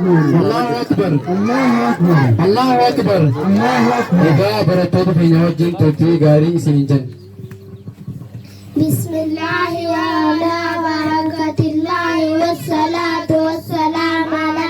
Allahu Akbar. Allahu Akbar. Egaa barattoota keenya wajjin turtii gaarii isiniin jenna. Bismillahi wa ala barakatillahi wassalatu wassalamu ala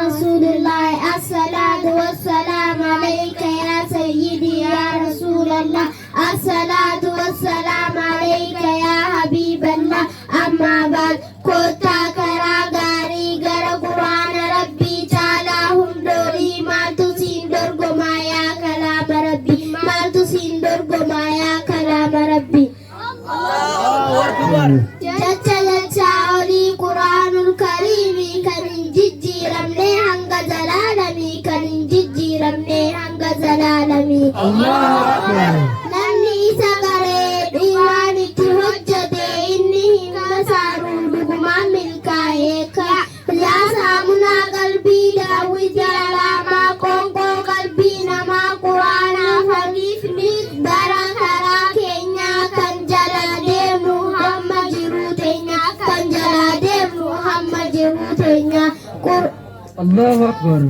rasulillahi assalatu wassalamu alayka ya sayyidi ya rasulallah assalatu wassalamu alayka ya habiballah amma ba'd kota karaa gaarii gara quraana rabbii caalaa hundoolii maaltu siin dorgomaa yaa kalaama rabbii maaltu siin dorgomaa yaa kalaama rabbii jecha olii quraanul kariimii kan hin jijjiiramne hanga zalaalamii kan hin jijjiiramne hanga zalaalamii namni isa garee dhiiraan itti hojjete inni hin masaaruu dhugumaan milkaa'ee yaa saamunaa qalbii daawwit alaamaa qoonqoo qalbii namaa quraanaaf haniifni bara karaa keenyaa kan jala deemnu hamma jiruu teenya kan jala deemnu hamma jiruu teenya Allahu Akbar.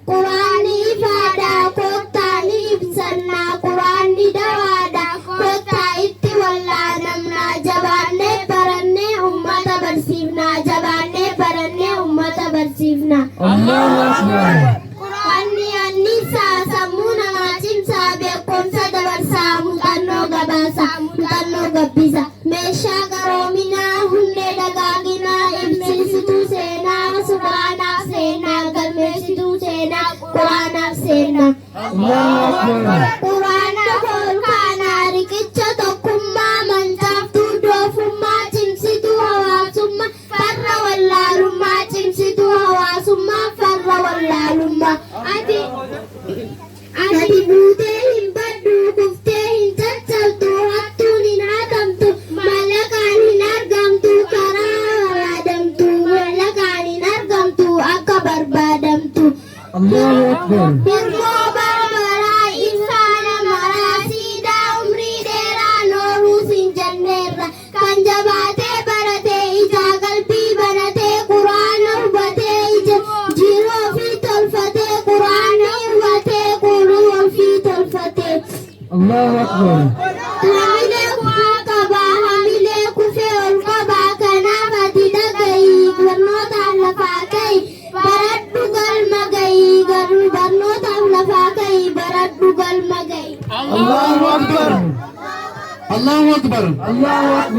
quraanni ifaadhaa kottaa ni ibsannaa quraanni dawaadhaa kottaa itti wallaanamnaa jabaannee barannee ummata barsiifnaa jabaannee barannee ummata barsiifnaa Allahu Akbar. quraanni annisaa sammuu namaa cimsaa beekumsa dabarsaa muuxannoo gabaasaa muuxannoo gabbisa meeshaa qaroominaa hundee dagaaginaa ibsituu seenaa quraanaaf seenaa galmeessituu seenaa quraanaaf seenaa quraana holkaanaa riqicha tokkummaa mancaaftuu doofummaa cimsituu hawaasummaa farra wallaalummaa cimsituu hawaasummaa farra wallaalummaa ati buutee hin baddu kuftee hin caccabtu hattuun hin hatamtu mallaqaan hin argamtu karaa barbaadamtu mallaqaan hin argamtu akka barbaadamtu Allahu Akbar. hirmoo barbaraa ibsaana maraa siidaa umrii dheeraa nooruus hin jenneerra kan jabaatee baratee ijaa qalbii banatee quraana hubatee ija jiruu ofii tolfatee quraana hubatee quluu ofii tolfatee Allahu Akbar. hamilee kumaa qabaa hamilee kufee ol qabaa kanaaf ati dhagayii barnootaan lafaa ka'i baradhu galma ga'ii barnootaan lafaa ka'i baradhu galma ga'ii Allahu Akbar. Allahu Akbar. Allahu Akbar.